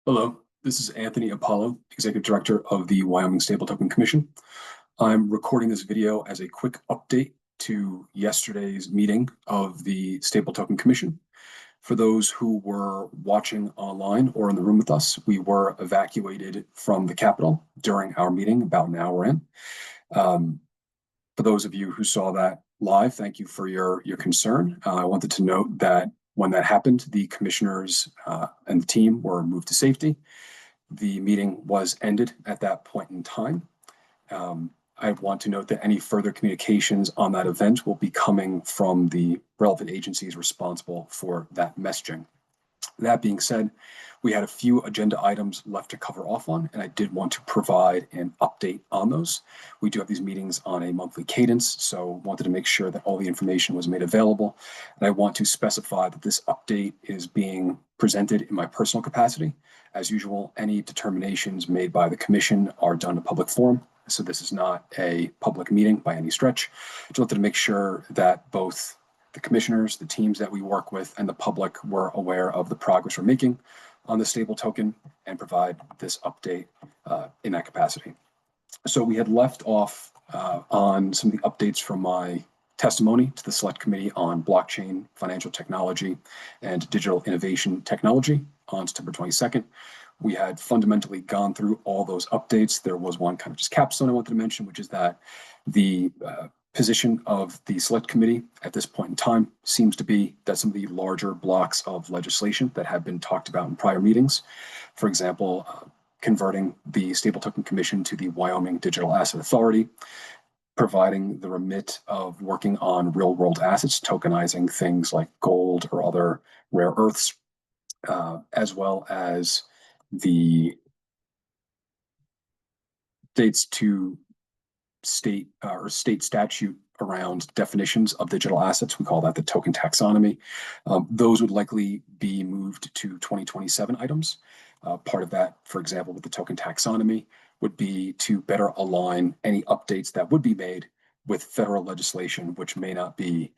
Hello, this is Anthony Apollo, Executive Director of the Wyoming Stable Token Commission. I'm recording this video as a quick update to yesterday's meeting of the Stable Token Commission. For those who were watching online or in the room with us, we were evacuated from the Capitol during our meeting about an hour in. For those of you who saw that live, thank you for your concern. I wanted to note that when that happened, the commissioners and the team were moved to safety. The meeting was ended at that point in time. I want to note that any further communications on that event will be coming from the relevant agencies responsible for that messaging. That being said, we had a few agenda items left to cover off on, and I did want to provide an update on those. We do have these meetings on a monthly cadence, so wanted to make sure that all the information was made available. And I want to specify that this update is being presented in my personal capacity. As usual, any determinations made by the commission are done in a public forum, so this is not a public meeting by any stretch. Just wanted to make sure that both the commissioners, the teams that we work with, and the public were aware of the progress we're making on the stable token and provide this update in that capacity. So we had left off on some of the updates from my testimony to the Select Committee on Blockchain, Financial Technology, and Digital Innovation Technology on September 22nd. We had fundamentally gone through all those updates. There was one kind of just capstone I wanted to mention, which is that the position of the Select Committee at this point in time seems to be that some of the larger blocks of legislation that have been talked about in prior meetings, for example, converting the Stable Token Commission to the Wyoming Digital Asset Authority, providing the remit of working on real-world assets, tokenizing things like gold or other rare earths, as well as the states to state or state statute around definitions of digital assets. We call that the token taxonomy. Those would likely be moved to 2027 items. Part of that, for example, with the token taxonomy would be to better align any updates that would be made with federal legislation, which may not be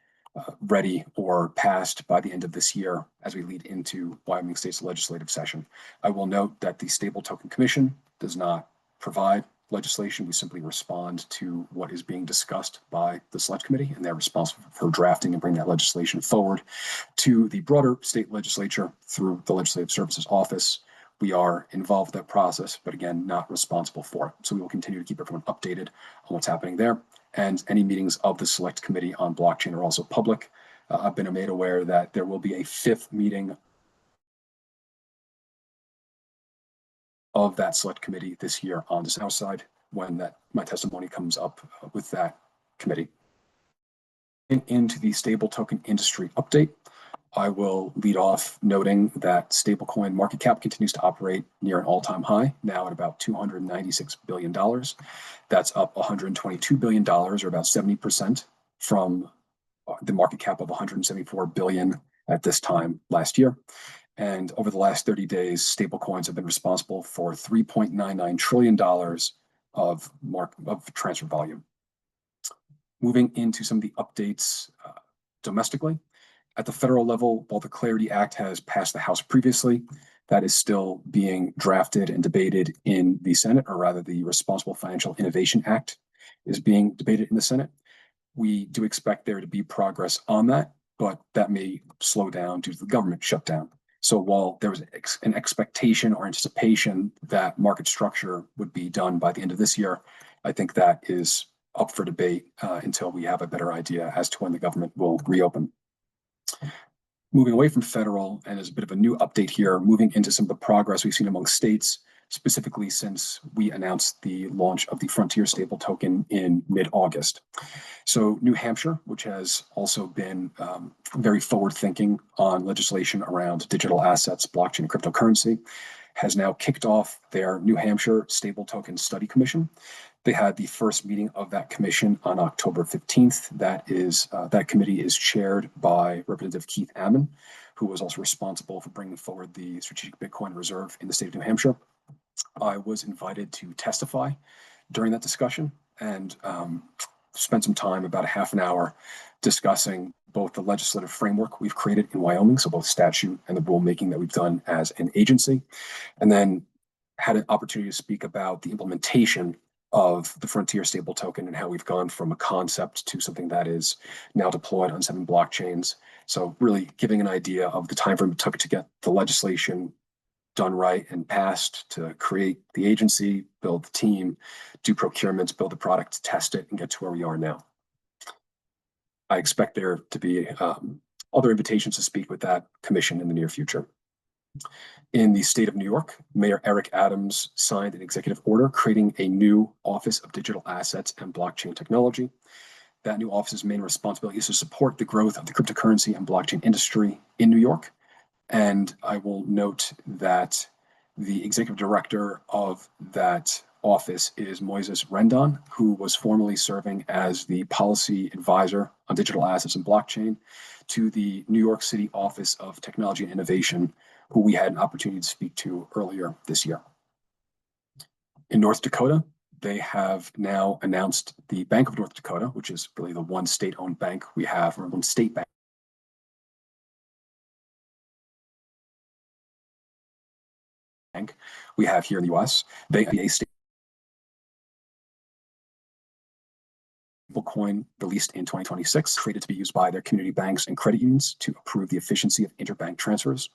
ready or passed by the end of this year as we lead into Wyoming State's legislative session. I will note that the Stable Token Commission does not provide legislation. We simply respond to what is being discussed by the Select Committee, and they're responsible for drafting and bringing that legislation forward to the broader state legislature through the Legislative Services Office. We are involved in that process, but again, not responsible for it. So we will continue to keep everyone updated on what's happening there. And any meetings of the Select Committee on Blockchain are also public. I've been made aware that there will be a 5th meeting of that Select Committee this year on the South Side when my testimony comes up with that committee. Into the stable token industry update, I will lead off noting that stablecoin market cap continues to operate near an all-time high, now at about $296 billion. That's up $122 billion, or about 70% from the market cap of $174 billion at this time last year. And over the last 30 days, stablecoins have been responsible for $3.99 trillion of transfer volume. Moving into some of the updates domestically. At the federal level, while the Clarity Act has passed the House previously, that is still being drafted and debated in the Senate, or rather the Responsible Financial Innovation Act is being debated in the Senate. We do expect there to be progress on that, but that may slow down due to the government shutdown. So while there was an expectation or anticipation that market structure would be done by the end of this year, I think that is up for debate until we have a better idea as to when the government will reopen. Moving away from federal, and as a bit of a new update here, moving into some of the progress we've seen among states, specifically since we announced the launch of the Frontier Stable Token in mid-August. So New Hampshire, which has also been very forward-thinking on legislation around digital assets, blockchain, and cryptocurrency, has now kicked off their New Hampshire Stable Token Study Commission. They had the first meeting of that commission on October 15th. That committee is chaired by Representative Keith Ammon, who was also responsible for bringing forward the Strategic Bitcoin Reserve in the state of New Hampshire. I was invited to testify during that discussion and spent some time, about a half an hour, discussing both the legislative framework we've created in Wyoming, so both statute and the rulemaking that we've done as an agency, and then had an opportunity to speak about the implementation of the Frontier stable token and how we've gone from a concept to something that is now deployed on 7 blockchains. So really giving an idea of the time frame it took to get the legislation done right and passed, to create the agency, build the team, do procurements, build the product, test it, and get to where we are now. I expect there to be other invitations to speak with that commission in the near future. In the state of New York, Mayor Eric Adams signed an executive order creating a new Office of Digital Assets and Blockchain Technology. That new office's main responsibility is to support the growth of the cryptocurrency and blockchain industry in New York. And I will note that the executive director of that office is Moises Rendon, who was formerly serving as the policy advisor on digital assets and blockchain to the New York City Office of Technology and Innovation, who we had an opportunity to speak to earlier this year. In North Dakota, they have now announced the Bank of North Dakota, which is really the one state-owned bank we have, or one state bank we have here in the US. They have a stablecoin released in 2026, created to be used by their community banks and credit unions to improve the efficiency of interbank transfers.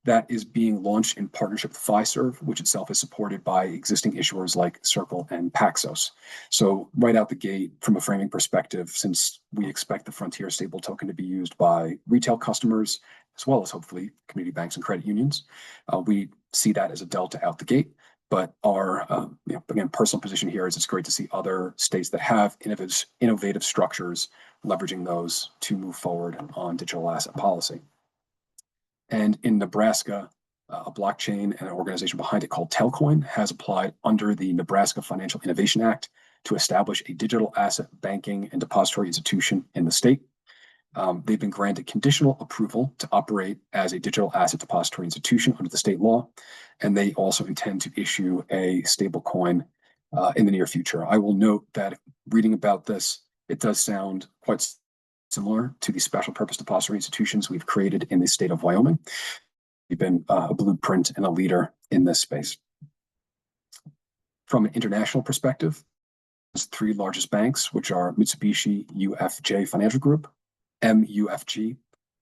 That is being launched in partnership with Fiserv, which itself is supported by existing issuers like Circle and Paxos. So right out the gate, from a framing perspective, since we expect the Frontier stable token to be used by retail customers, as well as hopefully community banks and credit unions, we see that as a delta out the gate. But our, again, personal position here is it's great to see other states that have innovative structures leveraging those to move forward on digital asset policy. And in Nebraska, a blockchain and an organization behind it called Telcoin has applied under the Nebraska Financial Innovation Act to establish a digital asset banking and depository institution in the state. They've been granted conditional approval to operate as a digital asset depository institution under the state law, and they also intend to issue a stable coin in the near future. I will note that reading about this, it does sound quite similar to the special purpose depository institutions we've created in the state of Wyoming. We've been a blueprint and a leader in this space. From an international perspective, the 3 largest banks, which are Mitsubishi UFJ Financial Group, MUFG,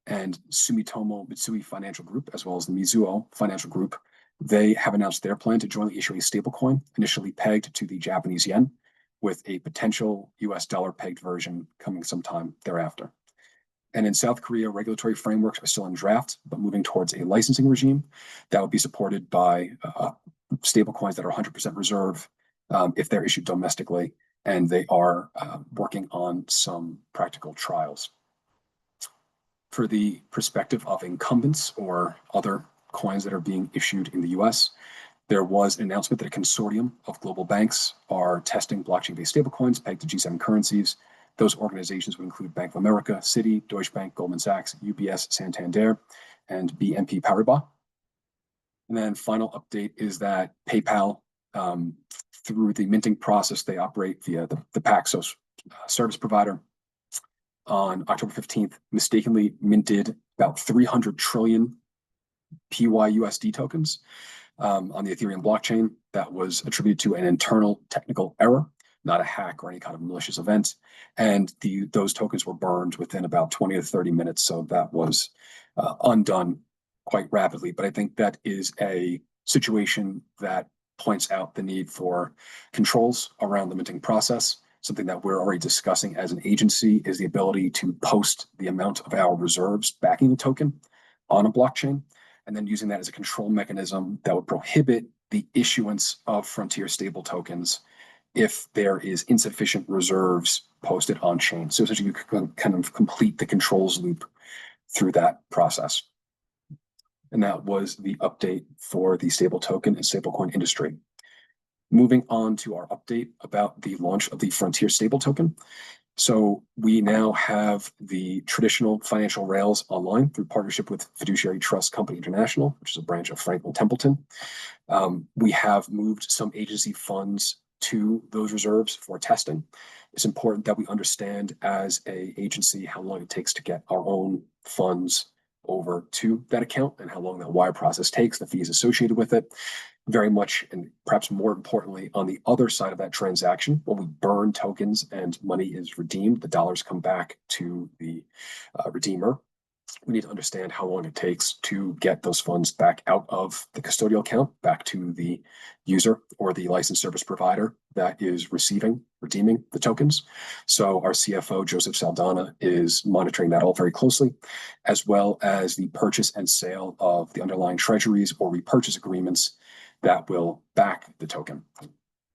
and Sumitomo Mitsui Financial Group, as well as the Mizuho Financial Group, they have announced their plan to jointly issue a stablecoin, initially pegged to the Japanese yen, with a potential US dollar pegged version coming sometime thereafter. And in South Korea, regulatory frameworks are still in draft, but moving towards a licensing regime that would be supported by stablecoins that are 100% reserve if they're issued domestically, and they are working on some practical trials. For the perspective of incumbents or other coins that are being issued in the US, there was an announcement that a consortium of global banks are testing blockchain-based stablecoins pegged to G7 currencies. Those organizations would include Bank of America, Citi, Deutsche Bank, Goldman Sachs, UBS, Santander, and BNP Paribas. And then final update is that PayPal, through the minting process they operate via the Paxos service provider, on October 15th, mistakenly minted about 300 trillion PYUSD tokens on the Ethereum blockchain. That was attributed to an internal technical error, not a hack or any kind of malicious event. And those tokens were burned within about 20 to 30 minutes. So that was undone quite rapidly. But I think that is a situation that points out the need for controls around the minting process. Something that we're already discussing as an agency is the ability to post the amount of our reserves backing the token on a blockchain, and then using that as a control mechanism that would prohibit the issuance of Frontier stable tokens if there is insufficient reserves posted on chain. So essentially you can kind of complete the controls loop through that process. And that was the update for the stable token and stablecoin industry. Moving on to our update about the launch of the Frontier stable token. So we now have the traditional financial rails online through partnership with Fiduciary Trust Company International, which is a branch of Franklin Templeton. We have moved some agency funds to those reserves for testing. it's important that we understand as an agency how long it takes to get our own funds over to that account and how long that wire process takes, the fees associated with it. Very much, and perhaps more importantly, on the other side of that transaction, when we burn tokens and money is redeemed, the dollars come back to the redeemer. We need to understand how long it takes to get those funds back out of the custodial account, back to the user or the licensed service provider that is redeeming the tokens. So our CFO, Joseph Saldana, is monitoring that all very closely, as well as the purchase and sale of the underlying treasuries or repurchase agreements that will back the token.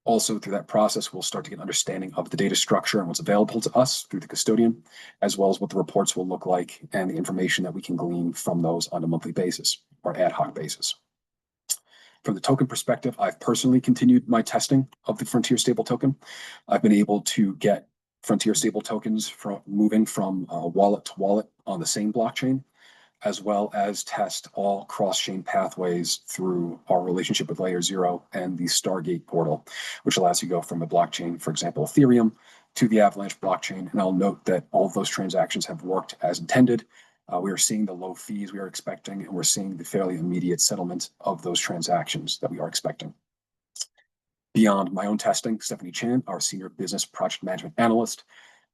Also, through that process, we'll start to get an understanding of the data structure and what's available to us through the custodian, as well as what the reports will look like and the information that we can glean from those on a monthly basis or ad hoc basis. From the token perspective, I've personally continued my testing of the Frontier stable token. I've been able to get Frontier stable tokens from moving from wallet to wallet on the same blockchain, as well as test all cross-chain pathways through our relationship with Layer 0 and the Stargate portal, which allows you to go from a blockchain, for example, Ethereum, to the Avalanche blockchain. And I'll note that all of those transactions have worked as intended. We are seeing the low fees we are expecting, and we're seeing the fairly immediate settlement of those transactions that we are expecting. Beyond my own testing, Stephanie Chan, our Senior Business Project Management Analyst,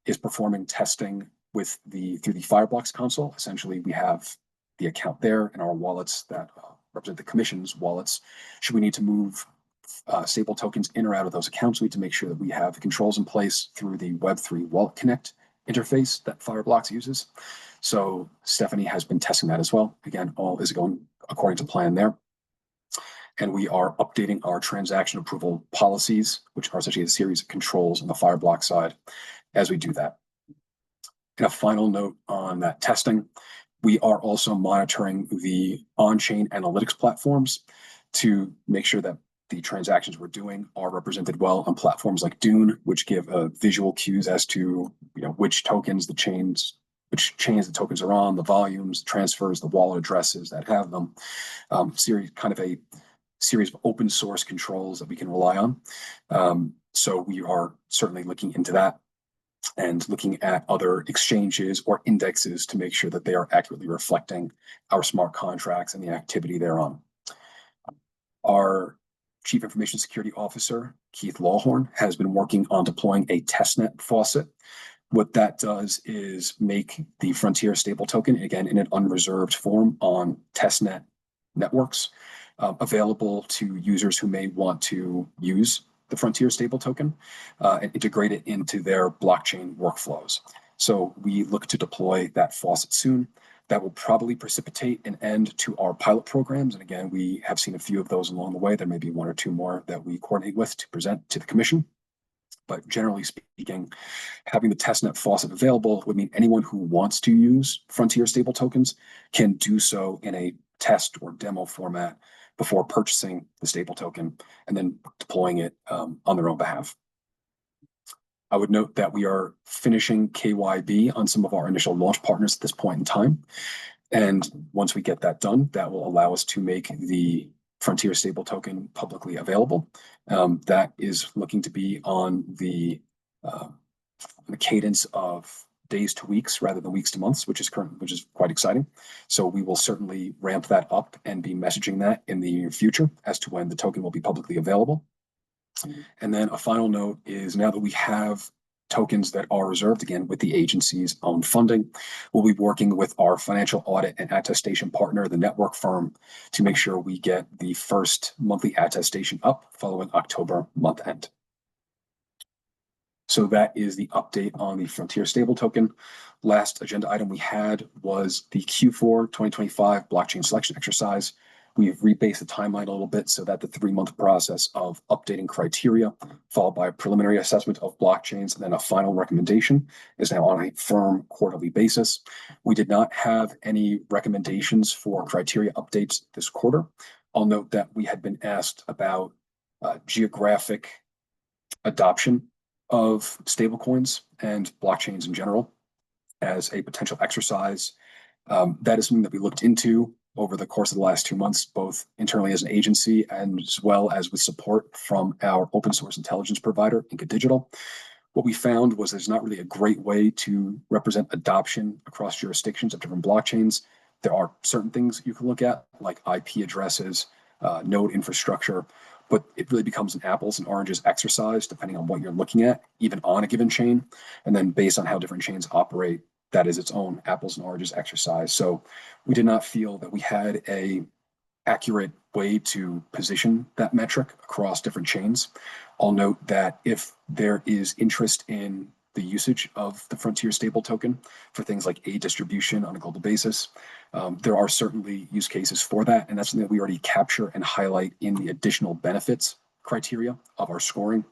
is performing testing through the Fireblocks console. Essentially, we have the account there and our wallets that represent the commission's wallets. Should we need to move stable tokens in or out of those accounts, we need to make sure that we have the controls in place through the Web3 Wallet Connect interface that Fireblocks uses. So Stephanie has been testing that as well. Again, all is going according to plan there. And we are updating our transaction approval policies, which are essentially a series of controls on the Fireblocks side as we do that. And a final note on that testing, we are also monitoring the on-chain analytics platforms to make sure that the transactions we're doing are represented well on platforms like Dune, which give visual cues as to which chains the tokens are on, the volumes, transfers, the wallet addresses that have them. A series of open source controls that we can rely on. So we are certainly looking into that and looking at other exchanges or indexes to make sure that they are accurately reflecting our smart contracts and the activity thereon. Our Chief Information Security Officer, Keith Lawhorn, has been working on deploying a testnet faucet. What that does is make the Frontier stable token, again, in an unreserved form on testnet networks, available to users who may want to use the Frontier stable token and integrate it into their blockchain workflows. So we look to deploy that faucet soon. That will probably precipitate an end to our pilot programs. And again, we have seen a few of those along the way. There may be one or two more that we coordinate with to present to the commission. But generally speaking, having the testnet faucet available would mean anyone who wants to use Frontier stable tokens can do so in a test or demo format before purchasing the stable token and then deploying it on their own behalf. I would note that we are finishing KYB on some of our initial launch partners at this point in time. And once we get that done, that will allow us to make the Frontier stable token publicly available. That is looking to be on the cadence of days to weeks rather than weeks to months, which is quite exciting. So we will certainly ramp that up and be messaging that in the near future as to when the token will be publicly available. And then a final note is, now that we have tokens that are reserved, again, with the agency's own funding, we'll be working with our financial audit and attestation partner, the network firm, to make sure we get the first monthly attestation up following October month end. So that is the update on the Frontier stable token. Last agenda item we had was the Q4 2025 blockchain selection exercise. We've rebased the timeline a little bit so that the 3-month process of updating criteria, followed by a preliminary assessment of blockchains, and then a final recommendation, is now on a firm quarterly basis. We did not have any recommendations for criteria updates this quarter. I'll note that we had been asked about geographic adoption of stablecoins and blockchains in general as a potential exercise. That is something that we looked into over the course of the last 2 months, both internally as an agency and as well as with support from our open source intelligence provider, Inca Digital. What we found was there's not really a great way to represent adoption across jurisdictions of different blockchains. There are certain things you can look at, like IP addresses, node infrastructure, but it really becomes an apples and oranges exercise depending on what you're looking at, even on a given chain. And then based on how different chains operate, that is its own apples and oranges exercise. So we did not feel that we had a accurate way to position that metric across different chains. I'll note that if there is interest in the usage of the Frontier stable token for things like aid distribution on a global basis, there are certainly use cases for that. And that's something that we already capture and highlight in the additional benefits criteria of our scoring,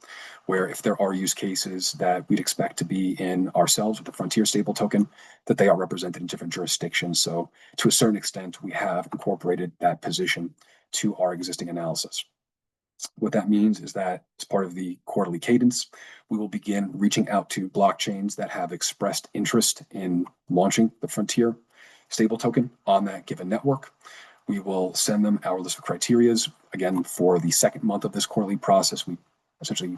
where if there are use cases that we'd expect to be in ourselves with the Frontier stable token, that they are represented in different jurisdictions. So to a certain extent, we have incorporated that position to our existing analysis. What that means is that as part of the quarterly cadence, we will begin reaching out to blockchains that have expressed interest in launching the Frontier stable token on that given network. We will send them our list of criterias. Again, for the second month of this quarterly process, we essentially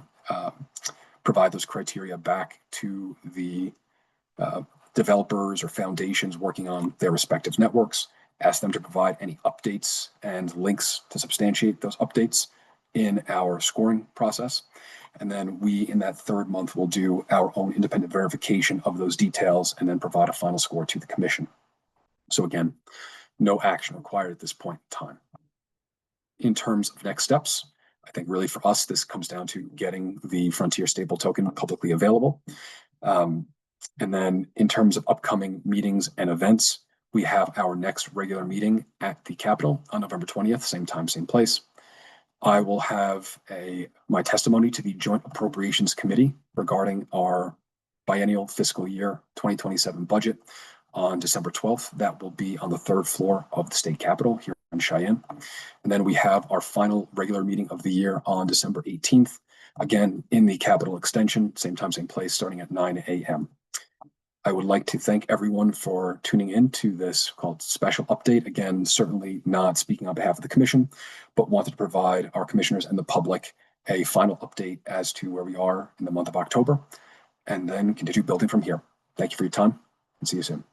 provide those criteria back to the developers or foundations working on their respective networks, ask them to provide any updates and links to substantiate those updates in our scoring process. And then we, in that third month, will do our own independent verification of those details and then provide a final score to the commission. So again, no action required at this point in time. In terms of next steps, I think really for us, this comes down to getting the Frontier stable token publicly available. And then in terms of upcoming meetings and events, we have our next regular meeting at the Capitol on November 20th, same time, same place. I will have my testimony to the Joint Appropriations Committee regarding our biennial fiscal year 2027 budget on December 12th. That will be on the third floor of the state capitol here in Cheyenne. And then we have our final regular meeting of the year on December 18th, again in the Capitol Extension, same time, same place, starting at 9 a.m. I would like to thank everyone for tuning in to this called special update. Again, certainly not speaking on behalf of the commission, but wanted to provide our commissioners and the public a final update as to where we are in the month of October, and then continue building from here. Thank you for your time, and see you soon.